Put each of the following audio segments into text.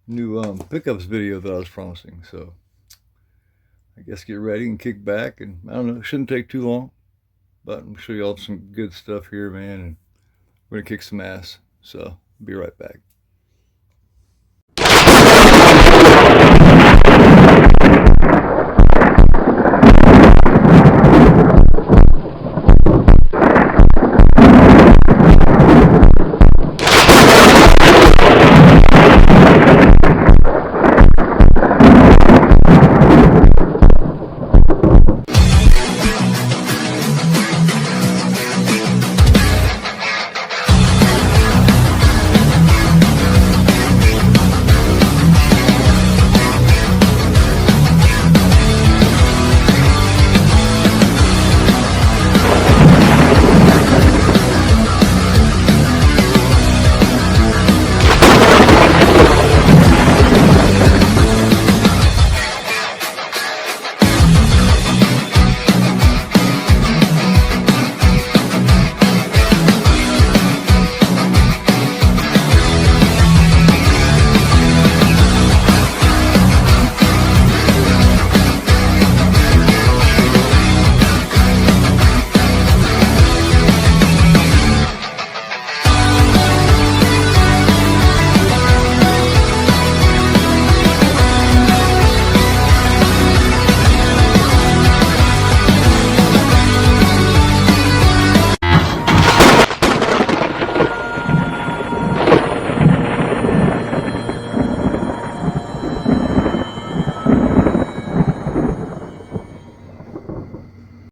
new pickups video that I was promising. So I guess get ready and kick back, and I don't know, it shouldn't take too long, but I'm gonna show you all some good stuff here, man, and we're gonna kick some ass. So be right back.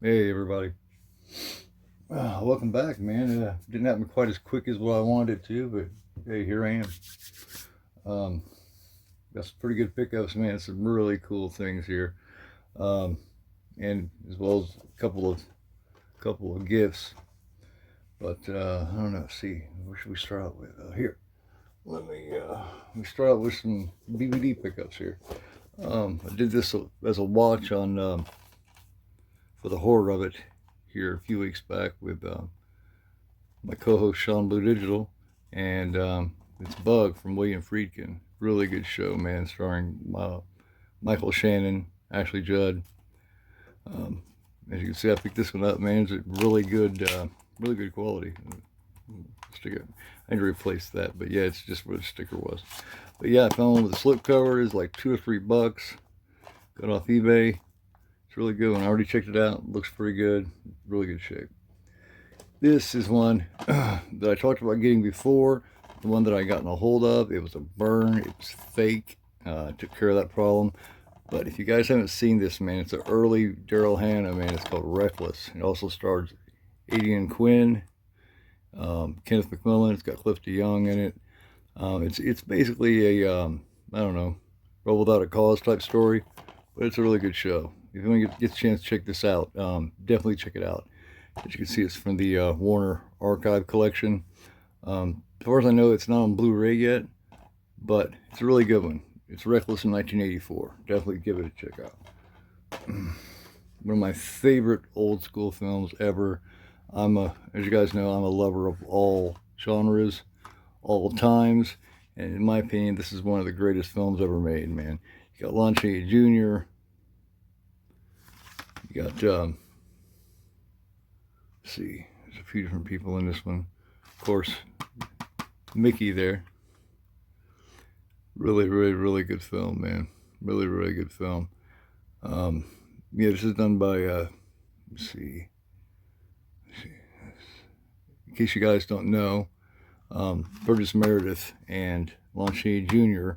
Hey everybody, welcome back, man. Didn't happen quite as quick as what I wanted it to, but hey, here I am. Got some pretty good pickups, man. Some really cool things here, um, and as well as a couple of gifts. But I don't know. See, what should we start out with? Here, let me start out with some DVD pickups here. I did this as a watch on for the horror of it here a few weeks back with my co-host Sean Blue Digital, and it's Bug from William Friedkin. Really good show, man, starring Michael Shannon, Ashley Judd. As you can see, I picked this one up, man. It's really good quality. Sticker. I need to replace that, but yeah, it's just where the sticker was. But yeah, I found one with a slip cover. It's like $2 or $3. Got off eBay. It's really good one. I already checked it out. Looks pretty good. Really good shape. This is one that I talked about getting before. The one that I got in a hold of. It was a burn. It was fake. Took care of that problem. But if you guys haven't seen this, man, it's an early Daryl Hannah, man. It's called Reckless. It also stars Adrian Quinn, Kenneth McMillan. It's got Cliff DeYoung in it. It's basically a I don't know, Rebel Without a Cause type story, but it's a really good show. If you want to get a chance to check this out, definitely check it out. As you can see, it's from the Warner Archive collection. As far as I know, it's not on Blu-ray yet, but it's a really good one. It's Reckless in 1984. Definitely give it a check out. One of my favorite old school films ever. As you guys know, I'm a lover of all genres, all times, and in my opinion, this is one of the greatest films ever made, man. You got Lon Chaney Jr., you got, let's see, there's a few different people in this one. Of course, Mickey there. Really good film, man. Really good film. Yeah, this is done by, let's see. In case you guys don't know, Burgess Meredith and Lon Chaney Jr.,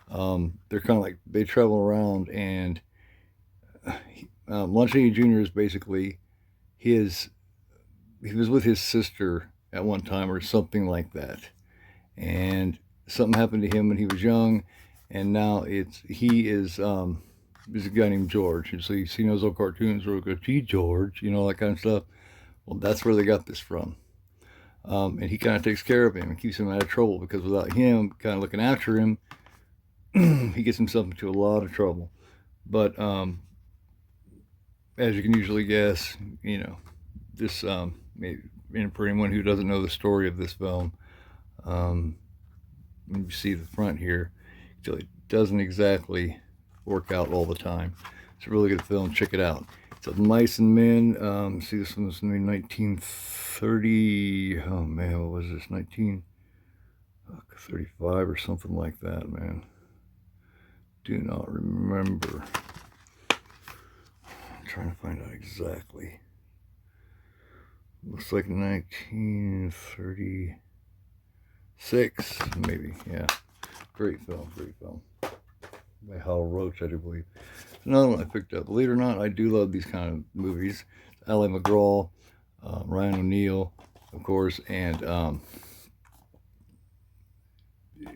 they're kind of like, they travel around, and Lon Chaney Jr. is basically he was with his sister at one time or something like that, and something happened to him when he was young, and now there's a guy named George, and so you see those old cartoons where we go, gee George, you know, that kind of stuff. Well, that's where they got this from. And he kind of takes care of him and keeps him out of trouble, because without him kind of looking after him, he gets himself into a lot of trouble. But as you can usually guess, you know, this, maybe, for anyone who doesn't know the story of this film, when you see the front here, you can it doesn't exactly work out all the time. It's a really good film. Check it out. It's of Mice and Men. See, this one was made in 1930. Oh man, what was this? 1935 or something like that, man. Do not remember. I'm trying to find out exactly. Looks like 1936, maybe. Yeah. Great film, great film. By Hal Roach, I do believe. Another one I picked up. Believe it or not, I do love these kind of movies. Ally McGraw, Ryan O'Neal, of course, and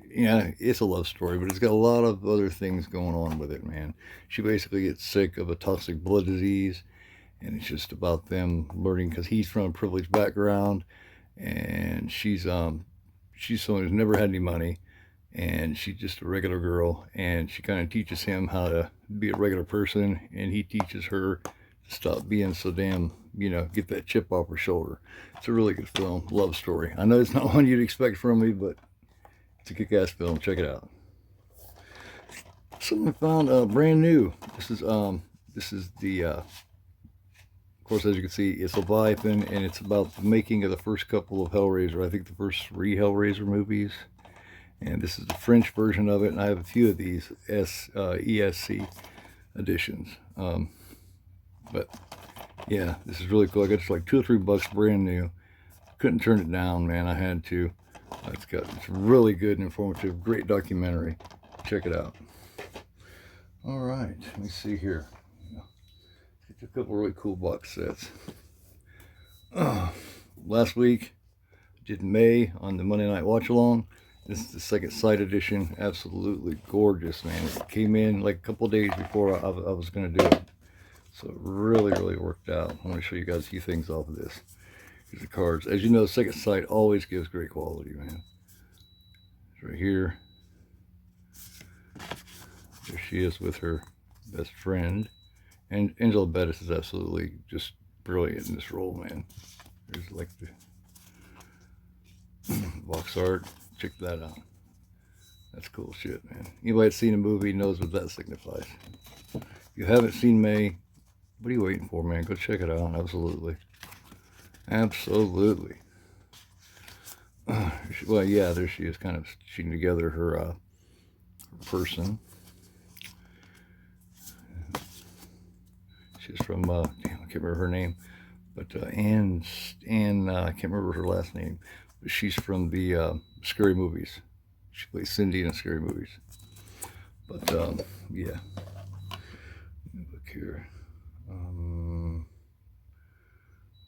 yeah, it's a love story, but it's got a lot of other things going on with it, man. She basically gets sick of a toxic blood disease, and it's just about them learning, because he's from a privileged background, and she's someone who's never had any money, and she's just a regular girl, and she kind of teaches him how to be a regular person, and he teaches her to stop being so damn, get that chip off her shoulder. It's a really good film, love story. I know it's not one you'd expect from me, but it's a kick-ass film. Check it out. Something I found brand new. This is the of course, as you can see, it's Leviathan, and it's about the making of the first couple of Hellraiser. I think the first 3 Hellraiser movies. And this is the French version of it, and I have a few of these ESC editions. But yeah, this is really cool. I got it like $2 or $3 brand new. Couldn't turn it down, man. I had to. It's really good and informative. Great documentary. Check it out. All right, let me see here. Get a couple really cool box sets. Last week, I did May on the Monday Night Watch Along. This is the second sight edition. Absolutely gorgeous, man. It came in like a couple days before I was going to do it. So it really, really worked out. I want to show you guys a few things off of this. Here's the cards. As you know, second sight always gives great quality, man. It's right here. There she is with her best friend. And Angela Bettis is absolutely just brilliant in this role, man. There's like the box art. Check that out. That's cool shit, man. Anybody that's seen a movie knows what that signifies. If you haven't seen May, what are you waiting for, man? Go check it out. Absolutely. Absolutely. Well, yeah, there she is, kind of stitching together her person. She's from, damn, I can't remember her name, but Anne, I can't remember her last name, but she's from the Scary Movies. She plays Cindy in Scary Movies. But yeah. Look here.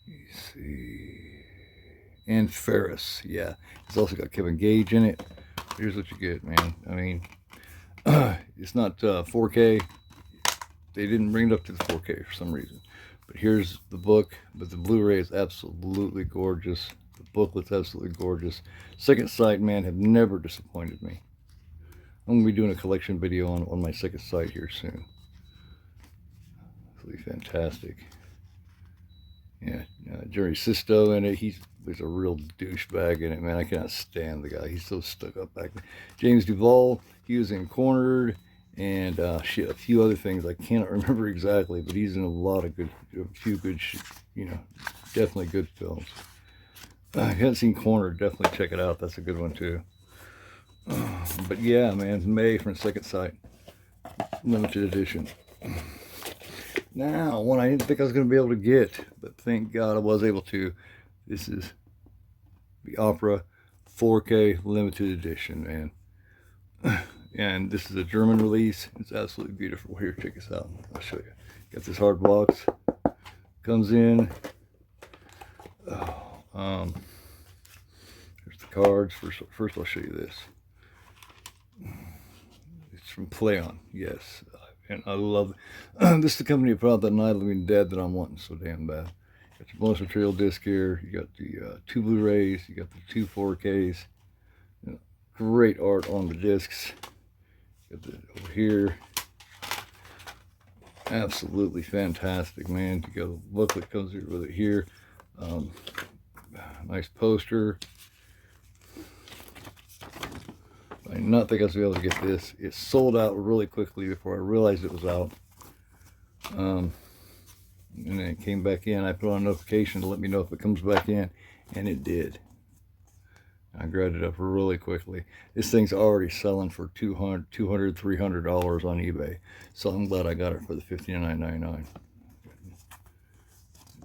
You see, and Ferris, yeah. It's also got Kevin Gage in it. Here's what you get, man. I mean, it's not 4K. They didn't bring it up to the 4K for some reason. But here's the book. But the Blu-ray is absolutely gorgeous. The booklet's absolutely gorgeous. Second Sight, man, have never disappointed me. I'm going to be doing a collection video on my Second Sight here soon. It'll be fantastic. Yeah, Jerry Sisto in it. He's a real douchebag in it, man. I cannot stand the guy. He's so stuck up back there. James Duvall, he was in Cornered, and shit, a few other things I cannot remember exactly, but he's in a few good, definitely good films. If you haven't seen Cornered, definitely check it out. That's a good one too. But yeah, man, May from Second Sight, limited edition. Now, one I didn't think I was going to be able to get, but thank God I was able to. This is the Opera 4K limited edition, man. And this is a German release. It's absolutely beautiful. Here, check this out. I'll show you. Got this hard box. Comes in. Here's the cards. First I'll show you this. It's from Plaion. Yes. And I love it. This is the company that put out that Night of the Living Dead that I'm wanting so damn bad. Got your bonus material disc here. You got the 2 Blu-rays. You got the 2 4Ks. Great art on the discs. Got the over here. Absolutely fantastic, man. You got a booklet comes here with it here. Nice poster. I did not think I was going to be able to get this. It sold out really quickly before I realized it was out. And then it came back in. I put on a notification to let me know if it comes back in, and it did. I grabbed it up really quickly. This thing's already selling for $200, $300 on eBay. So I'm glad I got it for the $59.99.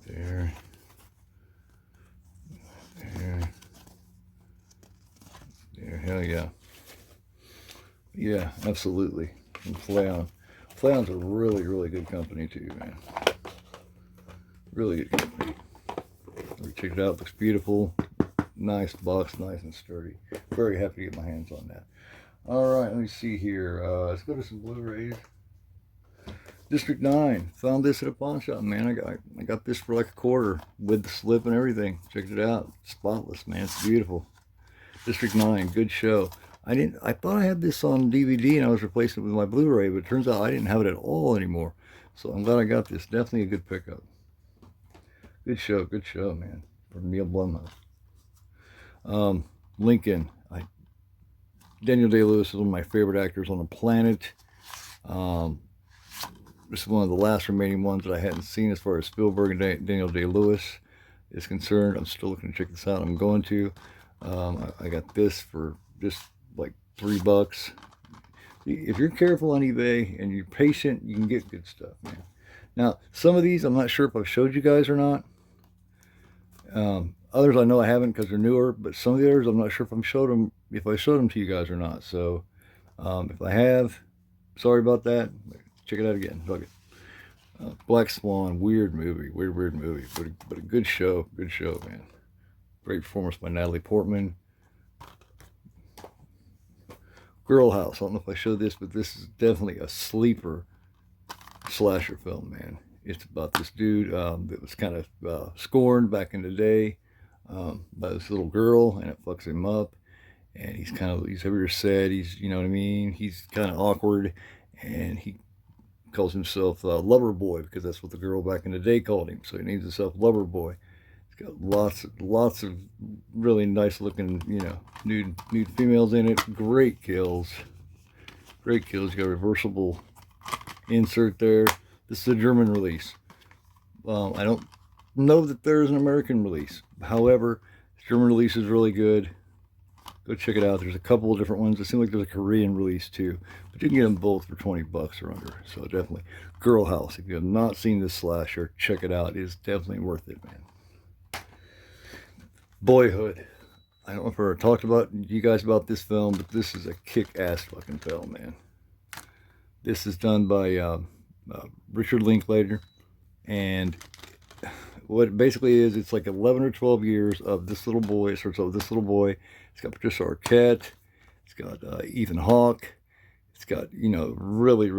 There. There. There. Hell yeah. Yeah, absolutely. And Plaion. Plaion's a really, really good company too, man. Really good company. Check it out. Looks beautiful. Nice box, nice and sturdy. Very happy to get my hands on that. All right, let me see here. Let's go to some Blu-rays. District 9. Found this at a pawn shop, man. I got this for like $1 with the slip and everything. Checked it out. Spotless, man. It's beautiful. District 9. Good show. I thought I had this on DVD and I was replacing it with my Blu-ray, but it turns out I didn't have it at all anymore. So I'm glad I got this. Definitely a good pickup. Good show, man. From Neil Blumhouse. Lincoln. Daniel Day-Lewis is one of my favorite actors on the planet. This is one of the last remaining ones that I hadn't seen as far as Spielberg and Daniel Day-Lewis is concerned. I'm still looking to check this out. I'm going to. I got this for just like $3. If you're careful on eBay and you're patient, you can get good stuff, man. Now, some of these, I'm not sure if I've showed you guys or not. Others I know I haven't because they're newer, but some of the others I'm not sure if I showed them to you guys or not. So if I have, sorry about that. Check it out again. Fuck it. Black Swan, weird movie, but a good show, man. Great performance by Natalie Portman. Girl House. I don't know if I showed this, but this is definitely a sleeper slasher film, man. It's about this dude that was kind of scorned back in the day by this little girl, and it fucks him up. And he's ever said, you know what I mean? He's kind of awkward, and he calls himself Lover Boy because that's what the girl back in the day called him. So he names himself Lover Boy. He's got lots of really nice looking, nude females in it. Great kills. You got a reversible insert there. This is a German release. I don't know that there's an American release. However, the German release is really good. Go check it out. There's a couple of different ones. It seems like there's a Korean release too. But you can get them both for 20 bucks or under. So definitely. Girl House. If you have not seen this slasher, check it out. It is definitely worth it, man. Boyhood. I don't know if I ever talked about you guys about this film, but this is a kick-ass fucking film, man. This is done by Richard Linklater, and what it basically is, it's like 11 or 12 years of this little boy. It starts out with this little boy. It's got Patricia Arquette. It's got Ethan Hawke. It's got, really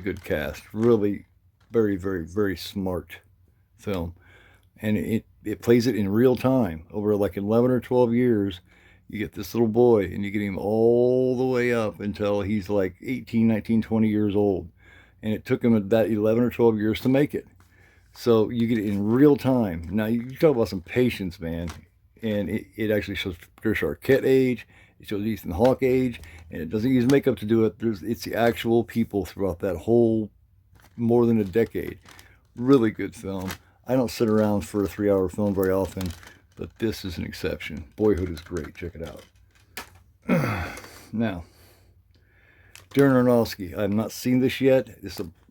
good cast. Really very, very, very smart film. And it plays it in real time. Over like 11 or 12 years, you get this little boy, and you get him all the way up until he's like 18, 19, 20 years old. And it took him that 11 or 12 years to make it. So you get it in real time. Now, you talk about some patience, man. And it actually shows Patricia Arquette age. It shows Ethan Hawke age. And it doesn't use makeup to do it. It's the actual people throughout that whole more than a decade. Really good film. I don't sit around for a 3-hour film very often, but this is an exception. Boyhood is great. Check it out. Now, Darren Aronofsky. I have not seen this yet.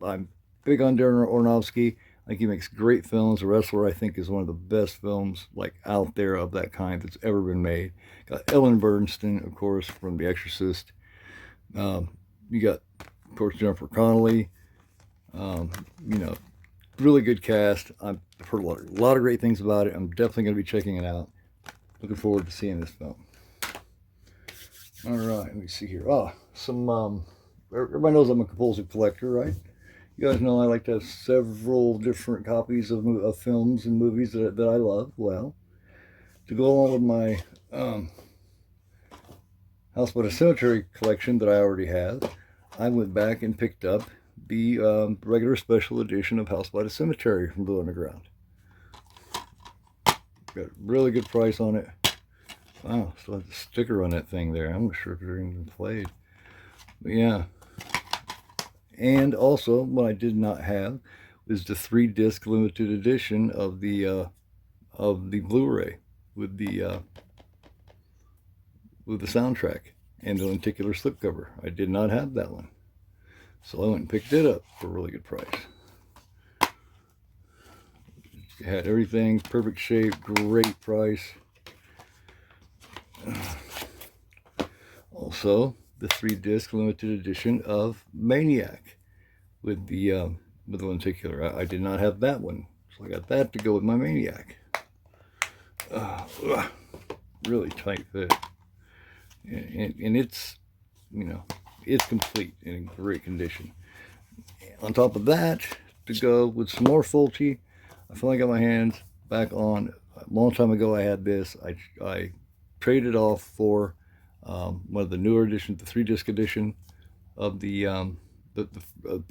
I'm big on Darren Aronofsky. I think he makes great films. The Wrestler, I think, is one of the best films like out there of that kind that's ever been made. Got Ellen Burstyn, of course, from The Exorcist. You got, of course, Jennifer Connelly. Really good cast. I've heard a lot of great things about it. I'm definitely going to be checking it out. Looking forward to seeing this film. All right, let me see here. Everybody knows I'm a compulsive collector, right? You guys know I like to have several different copies of films and movies that I love. Well, to go along with my House by the Cemetery collection that I already have, I went back and picked up the regular special edition of House by the Cemetery from Blue Underground. Got a really good price on it. Wow, still has a sticker on that thing there. I'm not sure if it's even played. But yeah. And also, what I did not have was the 3-disc limited edition of the Blu-ray with the soundtrack and the lenticular slipcover. I did not have that one, so I went and picked it up for a really good price. It had everything, perfect shape, great price. Also, the 3-disc limited edition of Maniac with the lenticular. I did not have that one, so I got that to go with my Maniac. Really tight fit, and it's, you know, it's complete and in great condition. On top of that, to go with some more Fulci, I finally got my hands back on. A long time ago, I had this. I traded off for one of the newer editions, the 3-disc edition of the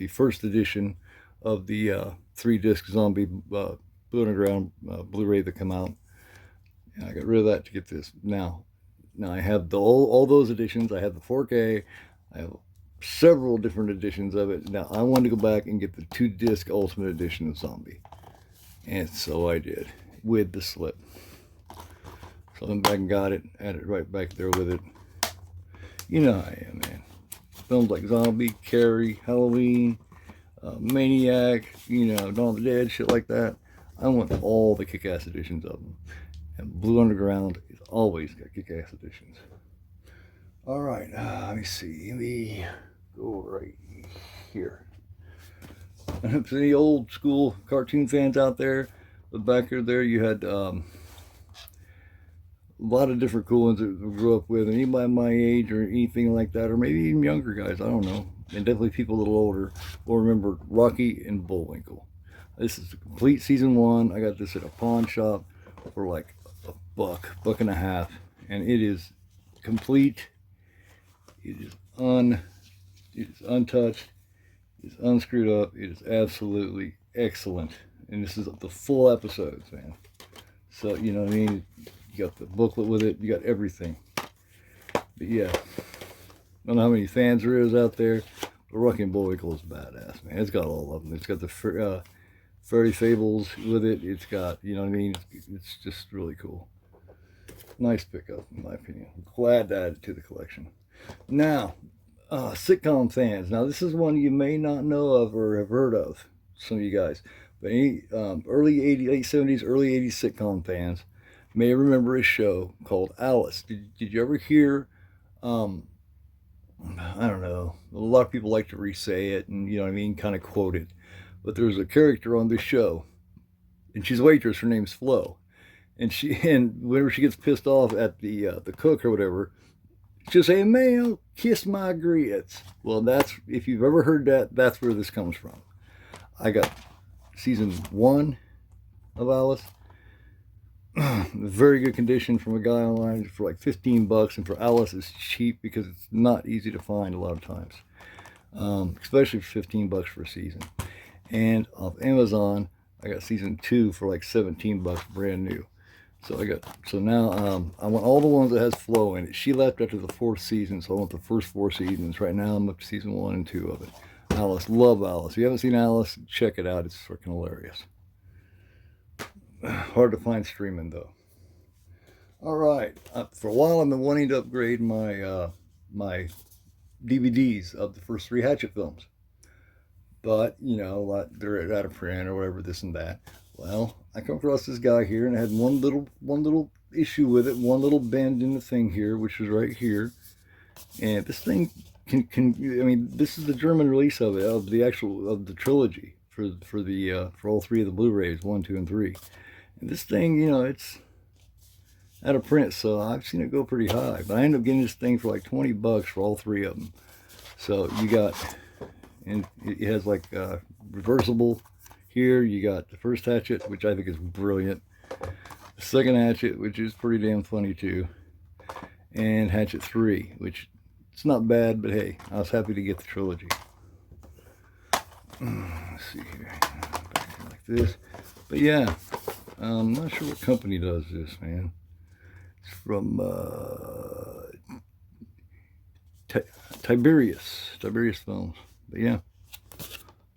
first edition of the 3-disc zombie Blue Underground Blu-ray that come out. And I got rid of that to get this. Now I have all those editions. I have the 4K. I have several different editions of it. Now I wanted to go back and get the 2-disc Ultimate Edition of Zombie, and so I did, with the slip. So I went back and got it, had it right back there with it. You know how I am, man. Films like Zombie, Carrie, Halloween, Maniac, you know, Dawn of the Dead, shit like that. I want all the kick-ass editions of them. And Blue Underground is always got kick-ass editions. All right, let me see. Let me go right here. And if any old school cartoon fans out there, but back there you had a lot of different cool ones that we grew up with, and anybody my age or anything like that, or maybe even younger guys, I don't know, and definitely people a little older, will remember Rocky and Bullwinkle. This is the complete season 1. I got this at a pawn shop for like a buck and a half, and it is complete. It is untouched. It is unscrewed up. It is absolutely excellent, and this is the full episodes, man. So you know what I mean. You got the booklet with it. You got everything. But yeah, I don't know how many fans there is out there. But Rocky and Bullwinkle is badass, man. It's got all of them. It's got the Fairy Fables with it. It's got, you know what I mean? It's just really cool. Nice pickup, in my opinion. I'm glad to add it to the collection. Now, sitcom fans. Now, this is one you may not know of or have heard of, some of you guys. But any early 80s, late 70s, early 80s sitcom fans may remember a show called Alice. Did you ever hear, I don't know, a lot of people like to re-say it and, you know what I mean, kind of quote it. But there's a character on this show, and she's a waitress. Her name's Flo, and whenever she gets pissed off at the cook or whatever, she'll say, "Ma'am, kiss my grits." Well, that's, if you've ever heard that, that's where this comes from. I got season 1 of Alice. Very good condition from a guy online for like $15, and for Alice it's cheap because it's not easy to find a lot of times, especially for $15 for a season. And off Amazon I got season 2 for like $17 brand new. So now I want all the ones that has Flo in it. She left after the 4th season, so I want the first 4 seasons. Right now I'm up to season 1 and 2 of it. Alice, love Alice. If you haven't seen Alice, check it out. It's freaking hilarious. Hard to find streaming though. All right, for a while I've been wanting to upgrade my my DVDs of the first 3 Hatchet films, but you know, they're out of print or whatever, this and that. Well, I come across this guy here, and I had one little issue with it, one little bend in the thing here, which is right here, and this thing can I mean, this is the German release of it, of the trilogy for all 3 of the Blu-rays, 1, 2, and 3. And this thing, you know, it's out of print, so I've seen it go pretty high. But I ended up getting this thing for like $20 for all 3 of them. So you got, and it has like reversible here. You got the first Hatchet, which I think is brilliant. The second Hatchet, which is pretty damn funny too. And Hatchet 3, which it's not bad, but hey, I was happy to get the trilogy. Let's see here, back here like this. But yeah. I'm not sure what company does this, man. It's from Tiberius Films. But yeah,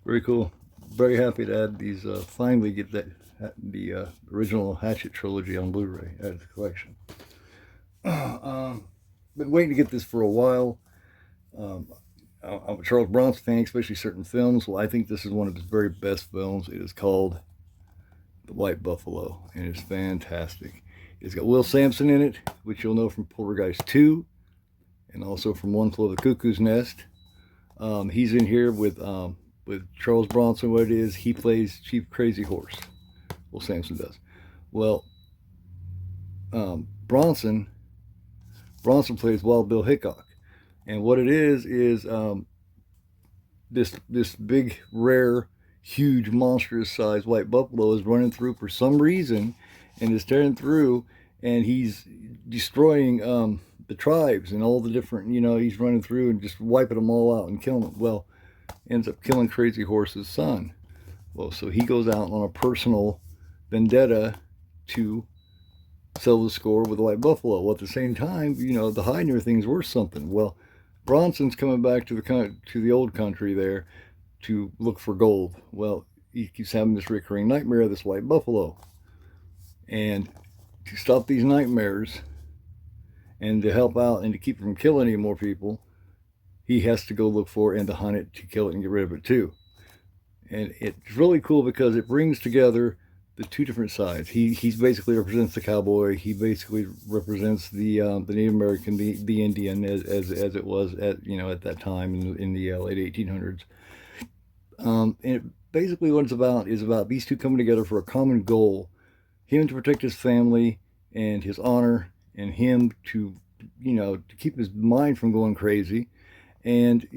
very cool. Very happy to add these. Finally, get the original Hatchet trilogy on Blu-ray added to the collection. Been waiting to get this for a while. I'm a Charles Bronson fan, especially certain films. Well, I think this is one of his very best films. It is called The White Buffalo, and it's fantastic. It's got Will Sampson in it, which you'll know from Poltergeist 2, and also from One Flew Over the Cuckoo's Nest. He's in here with Charles Bronson. What it is, he plays Chief Crazy Horse. Will Sampson does. Well, Bronson plays Wild Bill Hickok, and what it is this big, rare, huge, monstrous-sized white buffalo is running through for some reason, and is tearing through, and he's destroying the tribes and all the different, he's running through and just wiping them all out and killing them. Well, ends up killing Crazy Horse's son. Well, so he goes out on a personal vendetta to settle the score with the white buffalo. Well, at the same time, the hide and everything's worth something. Well, Bronson's coming back to the old country there to look for gold. Well, he keeps having this recurring nightmare of this white buffalo. And to stop these nightmares and to help out and to keep from killing any more people, he has to go look for and to hunt it, to kill it and get rid of it too. And it's really cool because it brings together the two different sides. He basically represents the cowboy. He basically represents the Native American, the Indian, as it was at that time in the late 1800s. And it, basically what it's about is about these two coming together for a common goal. Him to protect his family and his honor, and him to to keep his mind from going crazy, and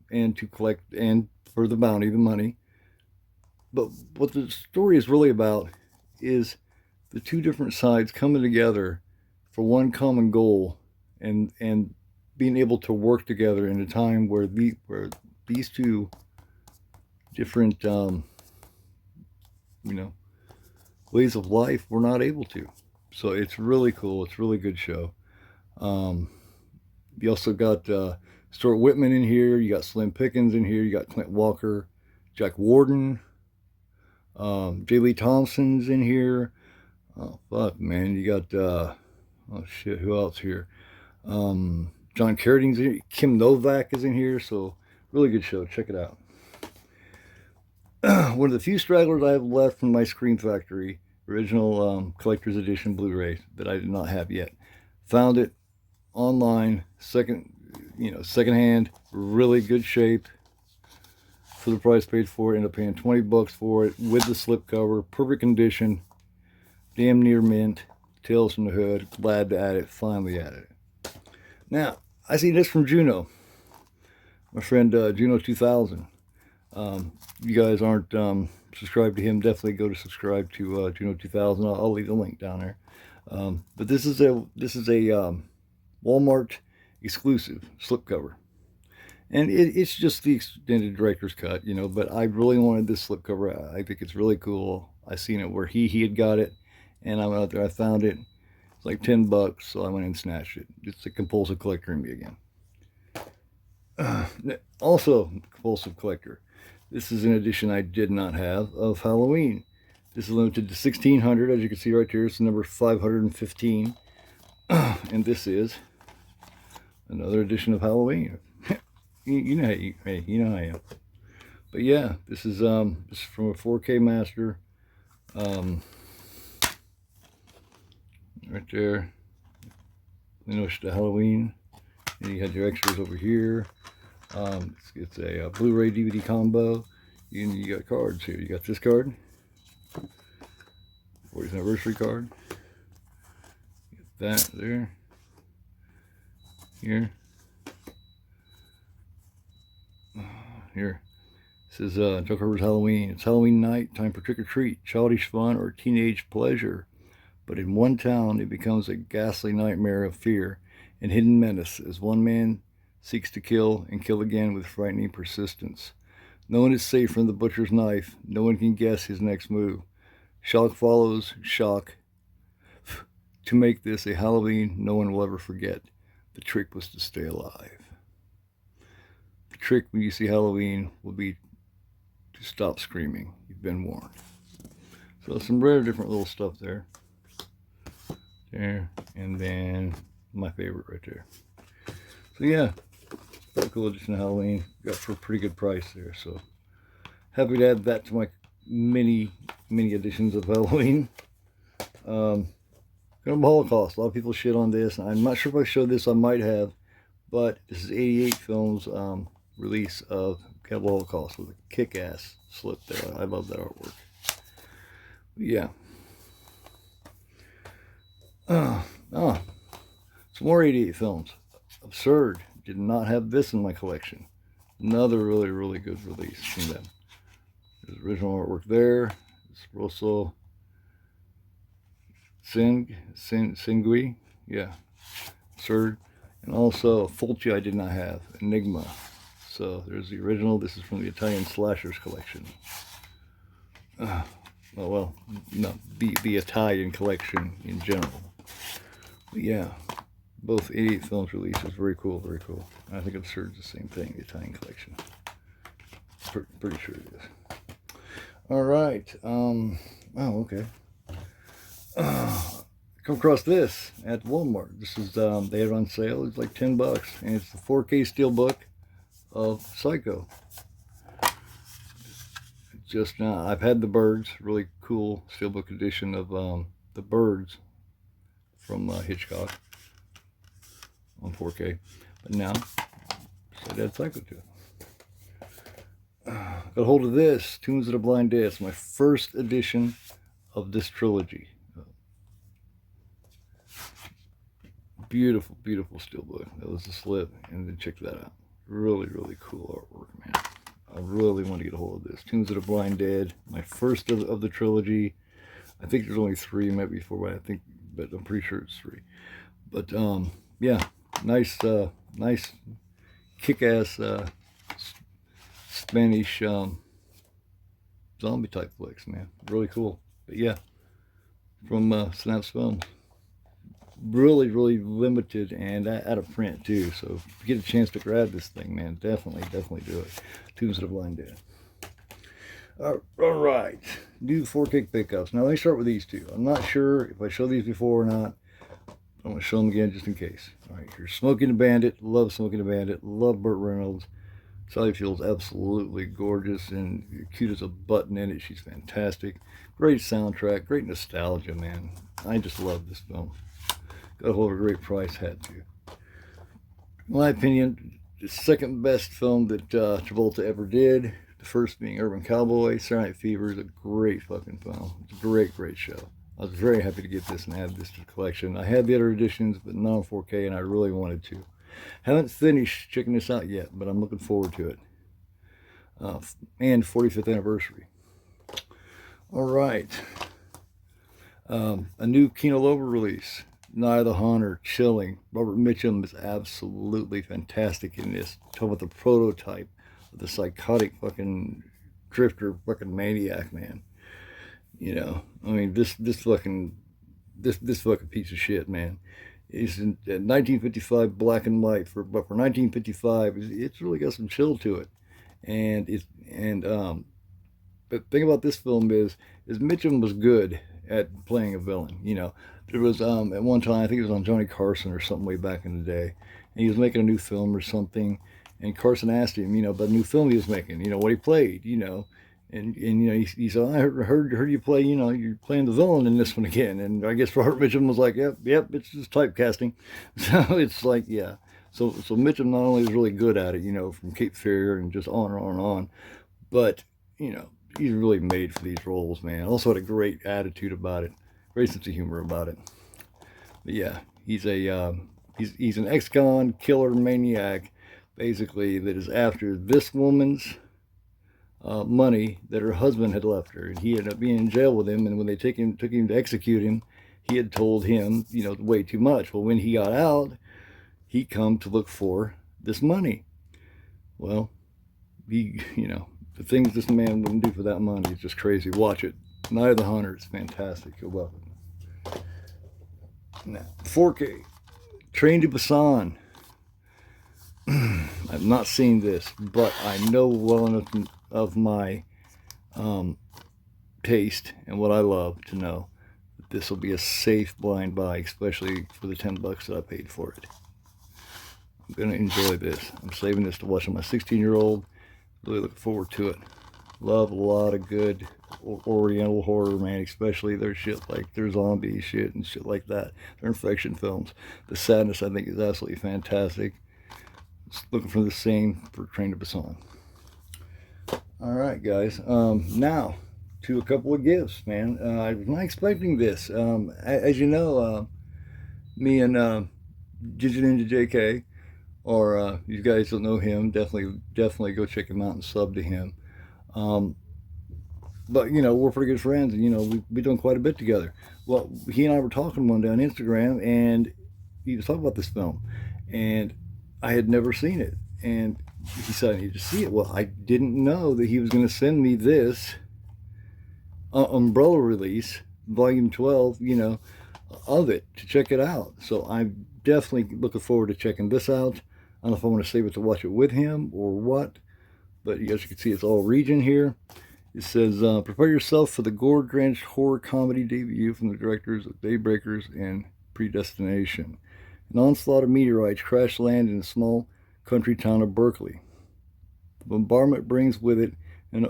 and to collect and for the bounty, the money. But what the story is really about is the two different sides coming together for one common goal, and being able to work together in a time where these two different ways of life were not able to. So it's really cool. It's a really good show. You also got Stuart Whitman in here. You got Slim Pickens in here. You got Clint Walker, Jack Warden. J. Lee Thompson's in here. Oh, fuck, man. You got, oh, shit, who else here? John Carrading's in here. Kim Novak is in here. So, really good show. Check it out. One of the few stragglers I have left from my Scream Factory original collector's edition Blu-ray that I did not have yet. Found it online, secondhand, really good shape for the price paid for it. Ended up paying $20 for it with the slipcover, perfect condition, damn near mint. Tales from the Hood. Glad to add it. Finally added it. Now I see this from Juno, my friend Juno 2000. You guys aren't subscribed to him, definitely go to subscribe to Juno 2000. I'll leave the link down there. But this is a Walmart exclusive slipcover, and it's just the extended director's cut, but I really wanted this slipcover. I think it's really cool. I seen it where he had got it, and I went out there, I found it. It's like $10, so I went and snatched it. It's a compulsive collector in me again. Also compulsive collector. This is an edition I did not have of Halloween. This is limited to 1600, as you can see right here. It's number 515. And this is another edition of Halloween. you know how I am. But yeah, this is from a 4K master. Right there. You know, it's the Halloween. And you had your extras over here. It's a Blu-ray DVD combo. You got cards here. You got this card, 40th anniversary card. That there. Here. Here. This is Joe Carver's Halloween. It's Halloween night, time for trick-or-treat, childish fun, or teenage pleasure. But in one town, it becomes a ghastly nightmare of fear and hidden menace as one man seeks to kill and kill again with frightening persistence. No one is safe from the butcher's knife. No one can guess his next move. Shock follows shock. to make this a Halloween no one will ever forget. The trick was to stay alive. The trick when you see Halloween will be to stop screaming. You've been warned. So some rare different little stuff there. There, and then my favorite right there. So yeah, pretty cool edition of Halloween. Got for a pretty good price there. So happy to add that to my mini editions of Halloween. Holocaust. A lot of people shit on this. I'm not sure if I showed this. I might have, but this is 88 Films release of Cannibal Holocaust with a kick-ass slip there. I love that artwork. But yeah. Some more 88 Films. Absurd. Did not have this in my collection. Another really good release from them. There's original artwork there. It's Rosso Singui. Yeah. Absurd. And also Fulci I did not have. Enigma. So there's the original. This is from the Italian Slashers collection. Oh well, no, the Italian collection in general. But yeah, both 88 Films releases. Very cool, very cool. I think Absurd's the same thing, the Italian collection. Pretty sure it is. All right. Oh, okay. Come across this at Walmart. This is they had it on sale. It's like $10, and it's the 4K steelbook of Psycho. Just now, I've had the Birds, really cool steelbook edition of the Birds from Hitchcock on 4K, but now I add Psycho to it. Got a hold of this Tombs of the Blind Dead. It's my first edition of this trilogy. Beautiful steelbook. That was the slip, and then check that out. Really cool artwork, man. I really want to get a hold of this. Tombs of the Blind Dead, my first of the trilogy. I think there's only 3, maybe 4, but I'm pretty sure it's 3. But yeah, nice kick-ass Spanish zombie type flicks, man. Really cool. But yeah, from Synapse Films. Really limited and out of print too. So if you get a chance to grab this thing, man, definitely do it. Tombs of the Blind Dead. All right, new 4K pickups. Now let me start with these two. I'm not sure if I showed these before or not. I'm going to show them again just in case. All right, here's Smokey and the Bandit. Love Smokey and the Bandit. Love Burt Reynolds. Sally Field's absolutely gorgeous and cute as a button in it. She's fantastic. Great soundtrack. Great nostalgia, man. I just love this film. Got a hold of a great price, had to. In my opinion, the second best film that Travolta ever did. The first being Urban Cowboy. Saturday Night Fever is a great fucking film. It's a great show. I was very happy to get this and add this to the collection. I had the other editions, but not on 4K, and I really wanted to. Haven't finished checking this out yet, but I'm looking forward to it. And 45th anniversary. All right. A new Kino lorber release. Night of the Hunter, chilling. Robert Mitchum is absolutely fantastic in this. Talking about the prototype of the psychotic fucking drifter, fucking maniac, man. You know, I mean, this fucking piece of shit, man. It's in 1955 black and white, but for 1955, it's really got some chill to it. But the thing about this film is Mitchum was good at playing a villain. You know, there was at one time, I think it was on Johnny Carson or something way back in the day, and he was making a new film or something, and Carson asked him, you know, about a new film he was making, you know, what he played, you know. And you know, he said, I heard you play, you know, you're playing the villain in this one again. And I guess Robert Mitchum was like, yep, it's just typecasting. So it's like, yeah. So Mitchum not only is really good at it, you know, from Cape Fear and just on and on and on, but, you know, he's really made for these roles, man. Also had a great attitude about it, great sense of humor about it. But yeah, he's an ex-con killer maniac, basically, that is after this woman's money that her husband had left her, and he ended up being in jail with him. And when they took him to execute him, he had told him, you know, way too much. Well, when he got out, he come to look for this money. Well, you know, the things this man wouldn't do for that money is just crazy. Watch it. Night of the Hunter. It's fantastic. You're welcome. Now, 4K. Train to Busan. I've not seen this, but I know well enough of my taste and what I love to know that this will be a safe blind buy, especially for the $10 that I paid for it. I'm going to enjoy this. I'm saving this to watch on my 16-year-old. Really looking forward to it. Love a lot of good Oriental horror, man, especially their shit like their zombie shit and shit like that. Their infection films. The Sadness, I think, is absolutely fantastic. Just looking for the same for Train to Busan. All right, guys. Now to a couple of gifts, man. I was not expecting this. As you know, me and Digit Ninja JK, or you guys don't know him, definitely go check him out and sub to him. But you know, we're pretty good friends, and you know, we've been doing quite a bit together. Well, he and I were talking one day on Instagram, and he was talking about this film, and I had never seen it, and he said I need to see it. Well, I didn't know that he was going to send me this umbrella release, volume 12, you know, of it to check it out. So I'm definitely looking forward to checking this out. I don't know if I want to save it to watch it with him or what, but as you can see, it's all region here. It says, prepare yourself for the gore-drenched horror comedy debut from the directors of Daybreakers and Predestination. An onslaught of meteorites crash land in a small country town of Berkeley. The bombardment brings with it an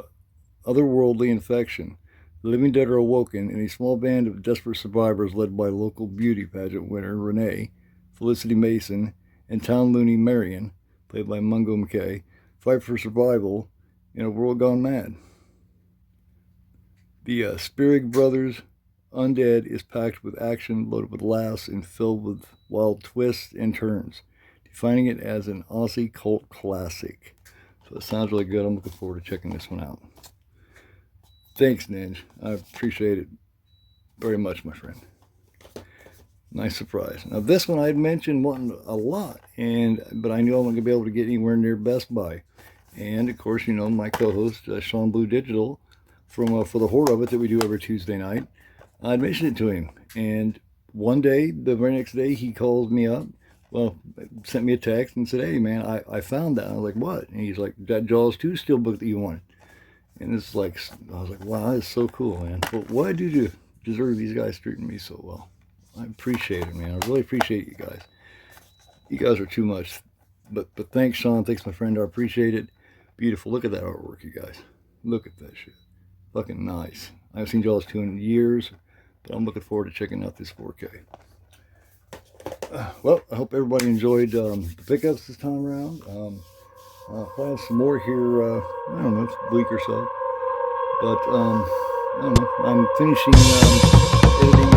otherworldly infection. The living dead are awoken, and a small band of desperate survivors led by local beauty pageant winner Renee, Felicity Mason, and town loony Marion, played by Mungo McKay, fight for survival in a world gone mad. The Spierig Brothers Undead is packed with action, loaded with laughs, and filled with wild twists and turns, defining it as an Aussie cult classic. So it sounds really good. I'm looking forward to checking this one out. Thanks, Ninja. I appreciate it very much, my friend. Nice surprise. Now, this one I had mentioned wanting a lot, but I knew I wasn't going to be able to get anywhere near Best Buy. And, of course, you know, my co-host, Sean Blue Digital, for the horror of it that we do every Tuesday night, I'd mentioned it to him. And one day, the very next day, he called me up, sent me a text and said, hey, man, I found that. I was like, what? And he's like, that Jaws 2 steelbook that you wanted. And it's like, I was like, wow, that's so cool, man. But what I do to deserve these guys treating me so well? I appreciate it, man. I really appreciate you guys. You guys are too much. But thanks, Sean. Thanks, my friend. I appreciate it. Beautiful. Look at that artwork, you guys. Look at that shit. Fucking nice. I haven't seen Jaws 2 in years, but I'm looking forward to checking out this 4K. Well, I hope everybody enjoyed the pickups this time around. I'll probably have some more here, I don't know, a week or so. But, I don't know, I'm finishing editing